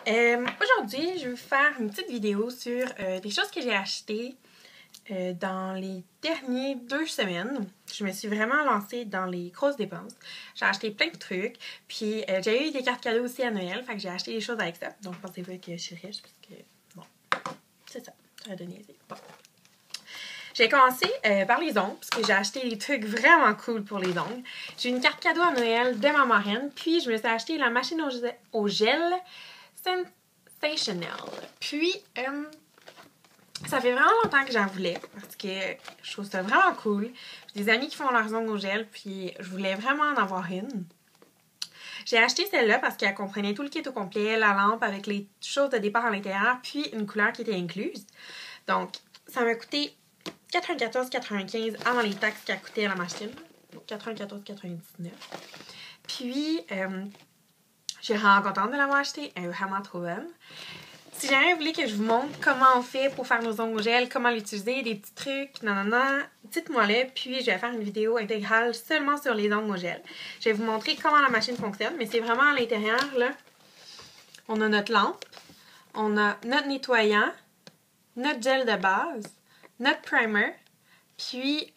Aujourd'hui, je vais vous faire une petite vidéo sur des choses que j'ai achetées dans les dernières 2 semaines. Je me suis vraiment lancée dans les grosses dépenses. J'ai acheté plein de trucs. Puis j'ai eu des cartes cadeaux aussi à Noël. Fait que j'ai acheté des choses avec ça. Donc pensez-vous que je suis riche parce que, bon, c'est ça. Ça va donner idée. Bon. J'ai commencé par les ongles, parce que j'ai acheté des trucs vraiment cool pour les ongles. J'ai eu une carte cadeau à Noël de ma marraine, puis je me suis acheté la machine au gel Sensational. Puis, ça fait vraiment longtemps que j'en voulais, parce que je trouve ça vraiment cool. J'ai des amis qui font leurs ongles au gel, puis je voulais vraiment en avoir une. J'ai acheté celle-là parce qu'elle comprenait tout le kit au complet, la lampe avec les choses de départ à l'intérieur, puis une couleur qui était incluse. Donc, ça m'a coûté 94,95 avant les taxes qu'elle coûtait la machine. 94,99. Puis, j'ai vraiment contente de l'avoir acheté. Elle est vraiment trop bonne. Si jamais vous voulez que je vous montre comment on fait pour faire nos ongles au gel, comment l'utiliser, des petits trucs, nanana, dites-moi-le. Puis, je vais faire une vidéo intégrale seulement sur les ongles au gel. Je vais vous montrer comment la machine fonctionne, mais c'est vraiment à l'intérieur, là. On a notre lampe, on a notre nettoyant, notre gel de base, notre primer, puis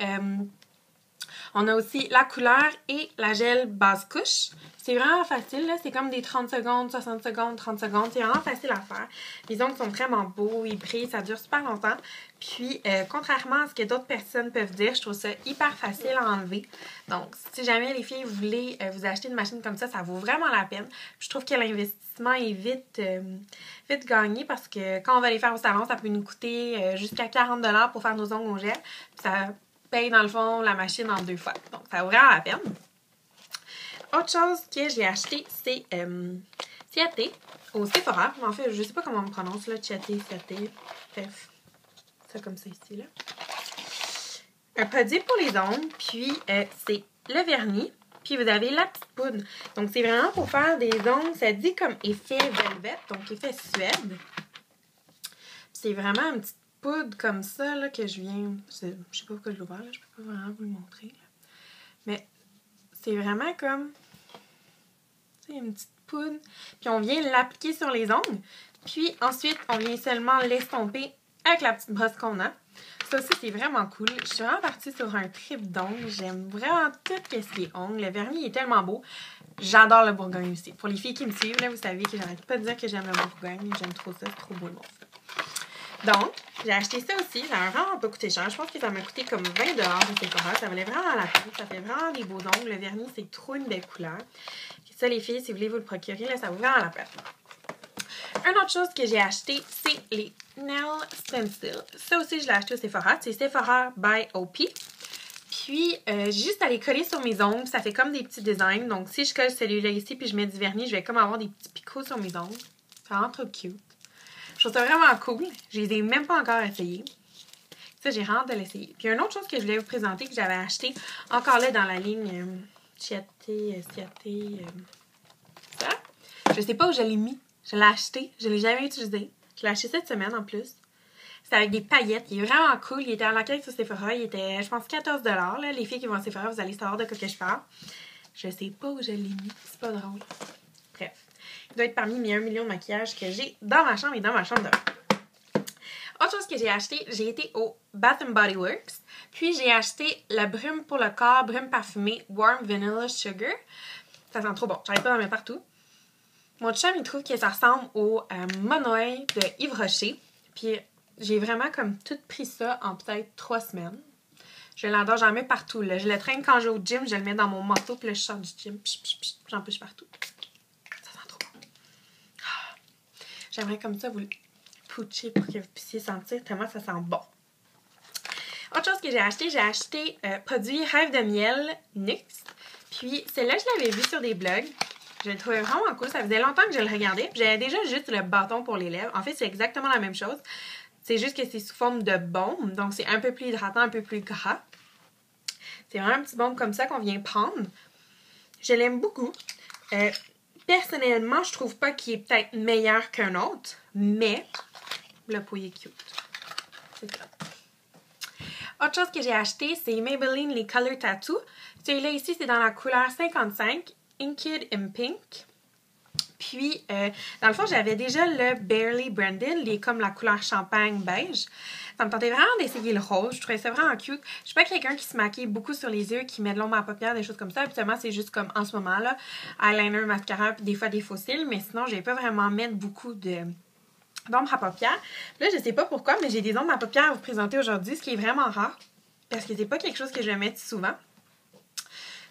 on a aussi la couleur et la gel base couche. C'est vraiment facile, là. C'est comme des 30 secondes, 60 secondes, 30 secondes. C'est vraiment facile à faire. Les ongles sont vraiment beaux, ils brillent, ça dure super longtemps. Puis, contrairement à ce que d'autres personnes peuvent dire, je trouve ça hyper facile à enlever. Donc, si jamais les filles, vous voulez vous acheter une machine comme ça vaut vraiment la peine. Puis, je trouve que l'investissement est vite gagné parce que quand on va les faire au salon, ça peut nous coûter jusqu'à 40 $ pour faire nos ongles au gel. Puis, ça paye dans le fond la machine en 2 fois. Donc, ça vaut vraiment la peine. Autre chose que j'ai acheté, c'est Ciaté au Sephora. En fait, je sais pas comment on prononce là, Ciaté. Bref, c'est comme ça ici là. Un produit pour les ongles, puis c'est le vernis, puis vous avez la petite poudre. Donc c'est vraiment pour faire des ongles, ça dit comme effet velvet, donc effet suède. C'est vraiment une petite poudre comme ça là que je viens, je sais pas pourquoi je l'ai ouvert là, je peux pas vraiment vous le montrer là. Mais c'est vraiment comme une petite poudre. Puis on vient l'appliquer sur les ongles. Puis ensuite, on vient seulement l'estomper avec la petite brosse qu'on a. Ça aussi, c'est vraiment cool. Je suis vraiment partie sur un trip d'ongles. J'aime vraiment tout ce qui est ongles. Le vernis est tellement beau. J'adore le Bourgogne aussi. Pour les filles qui me suivent, là, vous savez que j'arrête pas de dire que j'aime le Bourgogne. J'aime trop ça. C'est trop beau le morceau. Donc, j'ai acheté ça aussi. Ça m'a vraiment pas coûté cher. Je pense que ça m'a coûté comme 20 $ de Sephora. Ça valait vraiment la peine. Ça fait vraiment des beaux ongles. Le vernis, c'est trop une belle couleur. Ça, les filles, si vous voulez vous le procurer, là, ça vaut vraiment la peine. Une autre chose que j'ai acheté, c'est les Nail Stencil. Ça aussi, je l'ai acheté au Sephora. C'est Sephora by OP. Puis, j'ai juste à les coller sur mes ongles. Ça fait comme des petits designs. Donc, si je colle celui-là ici puis je mets du vernis, je vais comme avoir des petits picots sur mes ongles. C'est vraiment trop cute. Je trouve ça vraiment cool. Je les ai même pas encore essayés. Ça, j'ai hâte de l'essayer. Puis, une autre chose que je voulais vous présenter, que j'avais acheté encore là dans la ligne Ciaté, ça. Je sais pas où je l'ai mis. Je l'ai acheté. Je l'ai jamais utilisé. Je l'ai acheté cette semaine en plus. C'est avec des paillettes. Il est vraiment cool. Il était en enquête sur Sephora. Il était, je pense, 14 $. Là. Les filles qui vont à Sephora, vous allez savoir de quoi que je parle. Je sais pas où je l'ai mis. C'est pas drôle. Bref. Il doit être parmi mes 1 million de maquillages que j'ai dans ma chambre et dans ma chambre de bain. Autre chose que j'ai acheté, j'ai été au Bath Body Works. Puis j'ai acheté la brume pour le corps, brume parfumée Warm Vanilla Sugar. Ça sent trop bon. J'arrête pas d'en mettre partout. Mon chum, il trouve que ça ressemble au Monoi de Yves Rocher. Puis j'ai vraiment comme tout pris ça en peut-être 3 semaines. Je l'adore, j'en mets partout. Là. Je le traîne quand je vais au gym, je le mets dans mon manteau, puis là, je sors du gym. J'en pêche partout. Ça sent trop bon. J'aimerais comme ça vous le poucher pour que vous puissiez sentir tellement ça sent bon. Autre chose que j'ai acheté produit Rêve de miel NYX. Puis celle-là, je l'avais vue sur des blogs. Je le trouvais vraiment cool. Ça faisait longtemps que je le regardais. J'avais déjà juste le bâton pour les lèvres. En fait, c'est exactement la même chose. C'est juste que c'est sous forme de baume. Donc, c'est un peu plus hydratant, un peu plus gras. C'est vraiment un petit baume comme ça qu'on vient prendre. Je l'aime beaucoup. Personnellement, je trouve pas qu'il est peut-être meilleur qu'un autre. Mais, le pot est cute. C'est ça. Autre chose que j'ai acheté, c'est Maybelline les Color Tattoo. Celui-là ici, c'est dans la couleur 55, Inked in Pink. Puis, dans le fond, j'avais déjà le Barely Branded, comme la couleur champagne beige. Ça me tentait vraiment d'essayer le rose. Je trouvais ça vraiment cute. Je suis pas quelqu'un qui se maquille beaucoup sur les yeux, qui met de l'ombre à paupières, des choses comme ça. Habituellement, c'est juste comme en ce moment, là, eyeliner, mascara, puis des fois des faux cils. Mais sinon, je vais pas vraiment mettre beaucoup d'ombre à paupières. Là, je sais pas pourquoi, mais j'ai des ombres à paupières à vous présenter aujourd'hui, ce qui est vraiment rare. Parce que c'est pas quelque chose que je vais mettre souvent.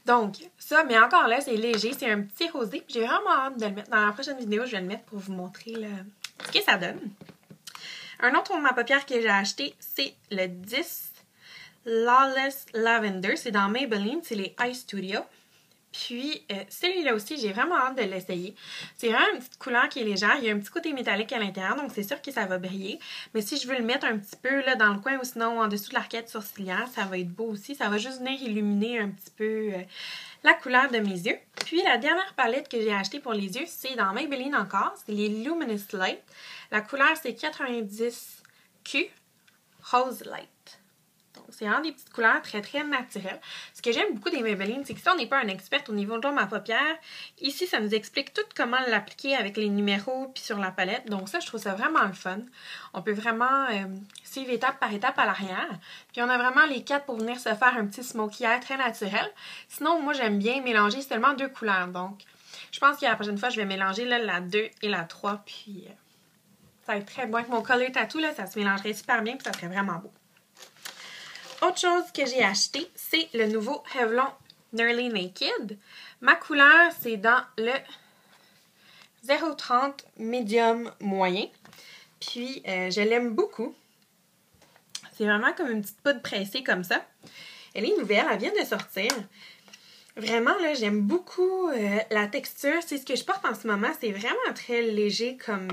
Donc, ça, mais encore là, c'est léger. C'est un petit rosé. J'ai vraiment hâte de le mettre. Dans la prochaine vidéo, je vais le mettre pour vous montrer ce que ça donne. Un autre ombre à paupières que j'ai acheté, c'est le 10 Lawless Lavender. C'est dans Maybelline. C'est les Eye Studio. Puis, celui-là aussi, j'ai vraiment hâte de l'essayer. C'est vraiment une petite couleur qui est légère. Il y a un petit côté métallique à l'intérieur, donc c'est sûr que ça va briller. Mais si je veux le mettre un petit peu là, dans le coin ou sinon en dessous de l'arcade sourcilière, ça va être beau aussi. Ça va juste venir illuminer un petit peu la couleur de mes yeux. Puis, la dernière palette que j'ai achetée pour les yeux, c'est dans Maybelline encore. C'est les Luminous Light. La couleur, c'est 90Q Rose Light. Donc, c'est vraiment des petites couleurs très, très naturelles. Ce que j'aime beaucoup des Maybelline, c'est que si on n'est pas un expert au niveau de l'ombre à paupières, ici, ça nous explique tout comment l'appliquer avec les numéros puis sur la palette. Donc ça, je trouve ça vraiment le fun. On peut vraiment suivre étape par étape à l'arrière. Puis on a vraiment les 4 pour venir se faire un petit smokey eye très naturel. Sinon, moi, j'aime bien mélanger seulement 2 couleurs. Donc, je pense que la prochaine fois, je vais mélanger là, la 2 et la 3. Puis, ça va être très bon avec mon Color Tattoo. Là, ça se mélangerait super bien puis ça serait vraiment beau. Autre chose que j'ai acheté, c'est le nouveau Revlon Nearly Naked. Ma couleur, c'est dans le 030 médium moyen. Puis, je l'aime beaucoup. C'est vraiment comme une petite poudre pressée comme ça. Elle est nouvelle, elle vient de sortir. Vraiment, là, j'aime beaucoup la texture. C'est ce que je porte en ce moment. C'est vraiment très léger comme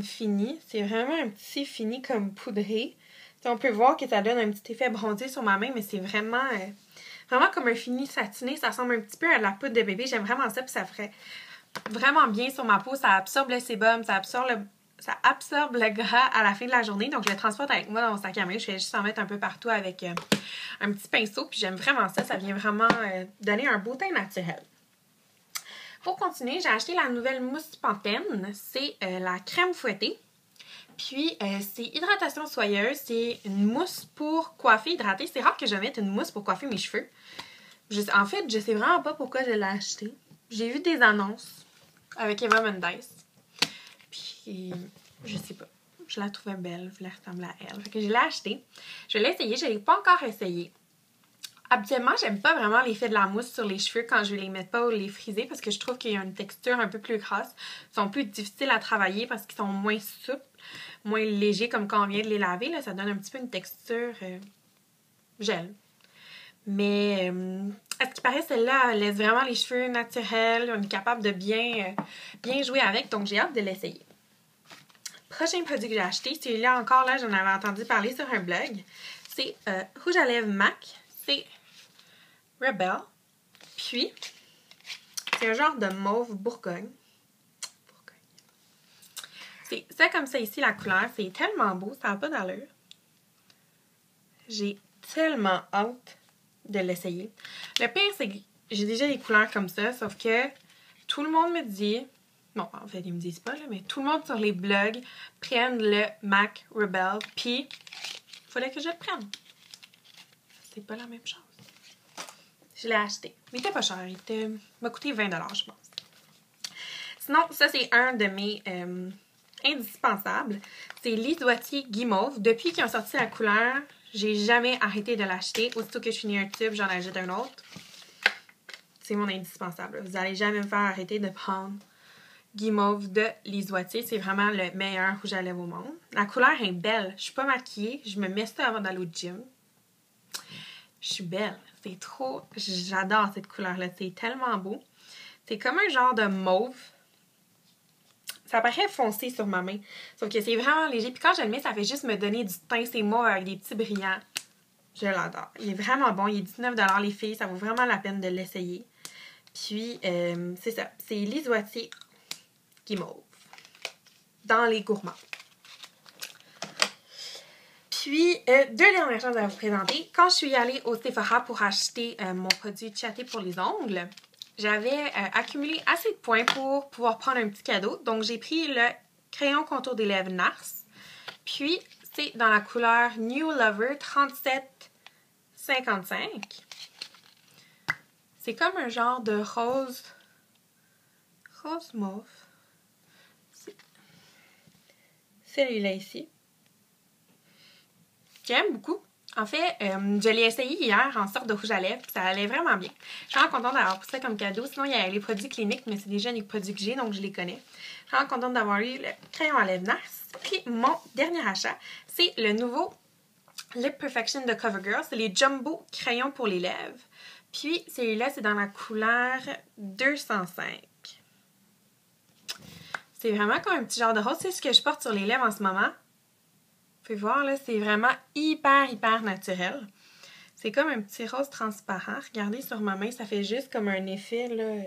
fini. C'est vraiment un petit fini comme poudré. On peut voir que ça donne un petit effet bronzé sur ma main, mais c'est vraiment comme un fini satiné. Ça ressemble un petit peu à de la poudre de bébé. J'aime vraiment ça, puis ça ferait vraiment bien sur ma peau. Ça absorbe le sébum, ça absorbe le gras à la fin de la journée. Donc, je le transporte avec moi dans mon sac à main. Je vais juste en mettre un peu partout avec un petit pinceau. Puis j'aime vraiment ça. Ça vient vraiment donner un beau teint naturel. Pour continuer, j'ai acheté la nouvelle mousse Pantene. C'est la crème fouettée. Puis, c'est hydratation soyeuse. C'est une mousse pour coiffer, hydrater. C'est rare que je mette une mousse pour coiffer mes cheveux. En fait, je sais vraiment pas pourquoi je l'ai acheté. J'ai vu des annonces avec Eva Mendes. Puis, je sais pas. Je la trouvais belle. Je voulais ressembler à elle. Fait que je l'ai achetée. Je l'ai essayé. Je l'ai pas encore essayé. Habituellement, j'aime pas vraiment l'effet de la mousse sur les cheveux quand je les mets pas ou les friser parce que je trouve qu'il y a une texture un peu plus grasse. Ils sont plus difficiles à travailler parce qu'ils sont moins souples, moins légers comme quand on vient de les laver. Là, ça donne un petit peu une texture gel. Mais à ce qui paraît, celle-là laisse vraiment les cheveux naturels. On est capable de bien jouer avec, donc j'ai hâte de l'essayer. Prochain produit que j'ai acheté, celui-là encore, là, j'en avais entendu parler sur un blog. C'est rouge à lèvres MAC. C'est Rebel. Puis, c'est un genre de mauve Bourgogne. C'est ça comme ça ici, la couleur. C'est tellement beau, ça n'a pas d'allure. J'ai tellement hâte de l'essayer. Le pire, c'est que j'ai déjà des couleurs comme ça, sauf que tout le monde me dit... Bon, en fait, ils me disent pas, là, mais tout le monde sur les blogs prennent le MAC Rebel, puis il fallait que je le prenne. C'est pas la même chose. Je l'ai acheté. Mais il était pas cher. Il m'a coûté 20 $, je pense. Sinon, ça, c'est un de mes indispensables. C'est l'Isoitier Guimauve. Depuis qu'ils ont sorti la couleur, j'ai jamais arrêté de l'acheter. Aussitôt que je finis un tube, j'en achète un autre. C'est mon indispensable. Vous n'allez jamais me faire arrêter de prendre Guimauve de l'Isoitier. C'est vraiment le meilleur rouge à lèvres au monde. La couleur est belle. Je suis pas maquillée. Je me mets ça avant d'aller au gym. Je suis belle. C'est trop... J'adore cette couleur-là. C'est tellement beau. C'est comme un genre de mauve. Ça paraît foncé sur ma main. Sauf que c'est vraiment léger. Puis quand je le mets, ça fait juste me donner du teint. C'est mauve avec des petits brillants. Je l'adore. Il est vraiment bon. Il est 19 $ les filles. Ça vaut vraiment la peine de l'essayer. Puis, c'est ça. C'est l'Isoitier Guimauve. Dans les gourmands. Puis, deux dernières choses à vous présenter. Quand je suis allée au Sephora pour acheter mon produit Chatté pour les ongles, j'avais accumulé assez de points pour pouvoir prendre un petit cadeau. Donc, j'ai pris le crayon contour des lèvres NARS. Puis, c'est dans la couleur New Lover 3755. C'est comme un genre de rose mauve. Celui-là ici. J'aime beaucoup. En fait, je l'ai essayé hier en sorte de rouge à lèvres, puis ça allait vraiment bien. Je suis vraiment contente d'avoir pris ça comme cadeau. Sinon, il y a les produits cliniques, mais c'est déjà les produits que j'ai, donc je les connais. Je suis vraiment contente d'avoir eu le crayon à lèvres NARS. Puis, mon dernier achat, c'est le nouveau Lip Perfection de CoverGirl. C'est les Jumbo crayons pour les lèvres. Puis, celui-là, c'est dans la couleur 205. C'est vraiment comme un petit genre de rose. C'est ce que je porte sur les lèvres en ce moment. Vous pouvez voir, là, c'est vraiment hyper naturel. C'est comme un petit rose transparent. Regardez sur ma main, ça fait juste comme un effet, là,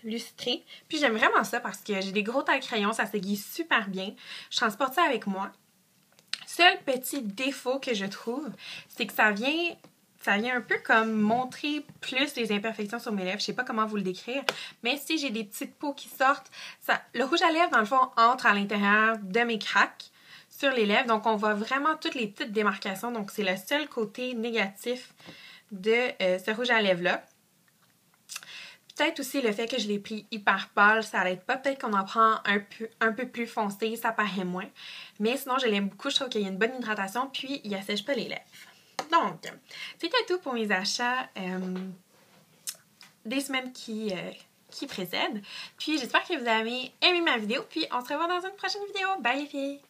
lustré. Puis j'aime vraiment ça parce que j'ai des gros tailles crayons, ça s'aiguise super bien. Je transporte ça avec moi. Seul petit défaut que je trouve, c'est que ça vient un peu comme montrer plus les imperfections sur mes lèvres. Je sais pas comment vous le décrire, mais si j'ai des petites peaux qui sortent, le rouge à lèvres, dans le fond, entre à l'intérieur de mes craques sur les lèvres. Donc, on voit vraiment toutes les petites démarcations. Donc, c'est le seul côté négatif de ce rouge à lèvres-là. Peut-être aussi le fait que je l'ai pris hyper pâle, ça n'aide pas. Peut-être qu'on en prend un peu plus foncé, ça paraît moins. Mais sinon, je l'aime beaucoup. Je trouve qu'il y a une bonne hydratation, puis il assèche pas les lèvres. Donc, c'était tout pour mes achats des semaines qui précèdent. Puis, j'espère que vous avez aimé ma vidéo. Puis, on se revoit dans une prochaine vidéo. Bye les filles!